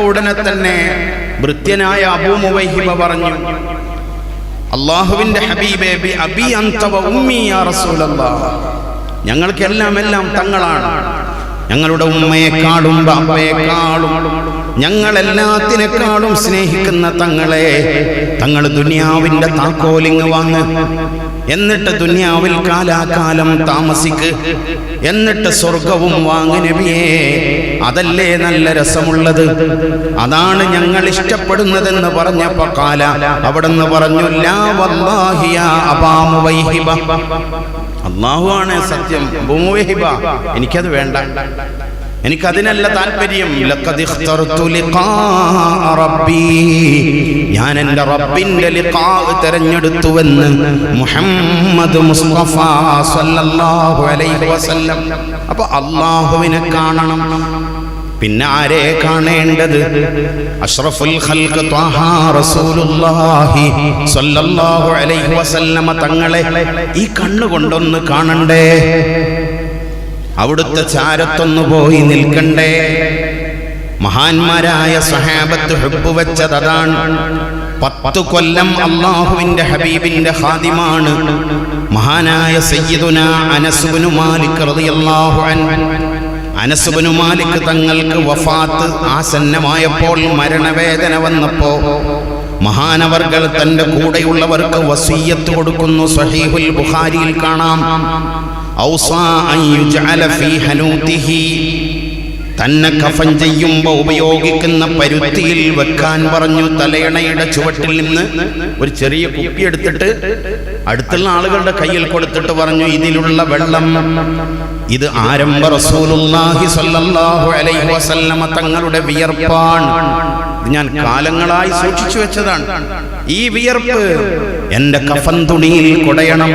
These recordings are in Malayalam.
ഉടനെ തന്നെ ഭൃത്യനായ അബൂ മുവൈഹിബ പറഞ്ഞു, അല്ലാഹുവിന്റെ ഹബീബേ ബി അബി അൻത വ ഉമ്മി യാ റസൂലല്ലാഹ്, ഞങ്ങൾക്കെല്ലാം തങ്ങളാണ്. ഞങ്ങളുടെ ഉമ്മയെക്കാളും ബാപ്പയെക്കാളും ഞങ്ങളെല്ലാത്തിനേക്കാളും സ്നേഹിക്കുന്ന തങ്ങളെ, തങ്ങൾ ദുനിയാവിന്റെ താക്കോലിങ് വാങ്ങ്, എന്നിട്ട് ദുനിയാവിൽ കാലാകാലം താമസിക്ക്, എന്നിട്ട് സ്വർഗവും വാങ്ങ് നബിയേ. അതല്ലേ നല്ല രസമുള്ളത്, അതാണ് ഞങ്ങൾ ഇഷ്ടപ്പെടുന്നതെന്ന് പറഞ്ഞപ്പോ കാല അവിടുന്ന് പറഞ്ഞു, ലാ വല്ലാഹി യാ അബാ മുവൈഹിബ, അല്ലാഹു ആണ് സത്യം അബൂ മുവൈഹിബ, എനിക്കത് വേണ്ട, എനിക്കതിനല്ല താല്പര്യം. ലഖദ് ഇഖ്തർതു ലിഖാ റബ്ബി, ഞാൻ എൻ്റെ റബ്ബിന്റെ ലിഖാ തിരഞ്ഞെടുത്തുവെന്ന് മുഹമ്മദ് മുസ്തഫ സല്ലല്ലാഹു അലൈഹി വസല്ലം. അപ്പോൾ അല്ലാഹുവിനെ കാണണം. പിന്നെ ആരെ കാണേണ്ടത്? അഷ്റഫുൽ ഖൽഖ് ത്വാഹ റസൂലുള്ളാഹി സ്വല്ലല്ലാഹു അലൈഹി വസല്ലമ തങ്ങളെ ഈ കണ്ണുകൊണ്ടൊന്ന് കാണണ്ടേ, അവിടുത്തെ ചാരത്തൊന്നു പോയി നിൽക്കണ്ടേ. മഹാന്മാരായ സഹാബത്ത് ഹുബ്ബ് വെച്ചത് അതാണ്. 10 കൊല്ലം അല്ലാഹുവിന്റെ ഹബീബിന്റെ ഖാദിമാണ് മഹാനായ സയ്യിദുനാ അനസ് ഇബ്നു മാലിക് റളിയല്ലാഹു അൻഹു. അനസ് ഇബ്നു മാലിക് തങ്ങൾക്ക് വഫാത്ത് ആസന്നമായപ്പോൾ, മരണവേദന വന്നപ്പോ മഹാനവർകൾ തന്റെ കൂടെയുള്ളവർക്ക് വസിയ്യത്ത് കൊടുക്കുന്നു. സ്വഹീഹുൽ ബുഖാരിയിൽ കാണാം, ഔസാ അൻ യുജ്അല ഫീ ഹനൂതിഹി, തന്നെ കഫൻ ചെയ്യുമ്പോൾ ഉപയോഗിക്കുന്ന പരുത്തിയിൽ വെക്കാൻ പറഞ്ഞു. തലയണയുടെ ചുവട്ടിൽ നിന്ന് ഒരു ചെറിയ കുപ്പി എടുത്തിട്ട് അടുത്തുള്ള ആളുകളുടെ കയ്യിൽ കൊടുത്തിട്ട് പറഞ്ഞു, ഇതിലുള്ള വെള്ളം ഇത് ആരംഭ റസൂലുള്ളാഹി സ്വല്ലല്ലാഹു അലൈഹി വസല്ലമ തങ്ങളുടെ വിയർപ്പാണ്. ഞാൻ കാലങ്ങളായി സൂക്ഷിച്ചു വെച്ചതാണ്. ഈ വിയർപ്പ് എന്റെ കഫൻ തുണിയിൽ കുടയണം,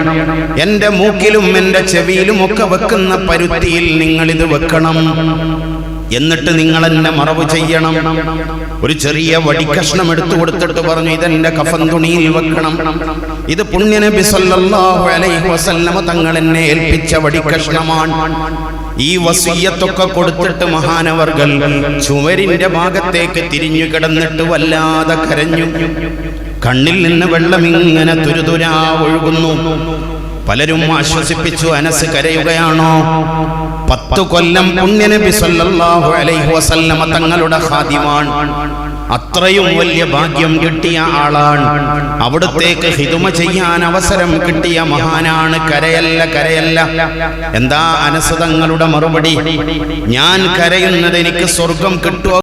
എന്റെ മൂക്കിലും എന്റെ ചെവിയിലും ഒക്കെ വെക്കുന്ന പരുത്തിയിൽ നിങ്ങൾ ഇത് വെക്കണം, എന്നിട്ട് നിങ്ങൾ എന്നെ മറവ് ചെയ്യണം. ഒരു ചെറിയ വടിക്കഷ്ണം എടുത്തു കൊടുത്തിട്ട് പറഞ്ഞു, ഇതെന്റെ കഫൻ തുണിയിൽ വെക്കണം. ഇത് പുണ്യനബി സല്ലല്ലാഹു അലൈഹി വസല്ലമ തങ്ങൾ എന്നെ ഏൽപ്പിച്ച വടിക്കഷ്ണമാണ്. ഈ വസിയ്യത്തൊക്കെ കൊടുത്തിട്ട് മഹാനവർകൾ ചുവരിന്റെ ഭാഗത്തേക്ക് തിരിഞ്ഞു കിടന്നിട്ട് വല്ലാതെ കരഞ്ഞു. കണ്ണിൽ നിന്ന് വെള്ളം ഇങ്ങനെ തുരുതുരാ ഒഴുകുന്നു. പലരും ആശ്വസിപ്പിച്ചു, അനസ് കരയുകയാണോ? 10 കൊല്ലം പുണ്യനബി സല്ലല്ലാഹു അലൈഹി വസല്ലമ തങ്ങളുടെ ഖാദിമാണ്. അത്രയും വലിയ ഭാഗ്യം കിട്ടിയ ആളാണ്. അവിടത്തേക്ക് ഹിദുമ ചെയ്യാൻ അവസരം കിട്ടിയ മഹാനാണ്. കരയല്ല. എന്താ അനസ് തങ്ങളുടെ മറുപടി? ഞാൻ കരയുന്നത് എനിക്ക് സ്വർഗം കിട്ടുമോ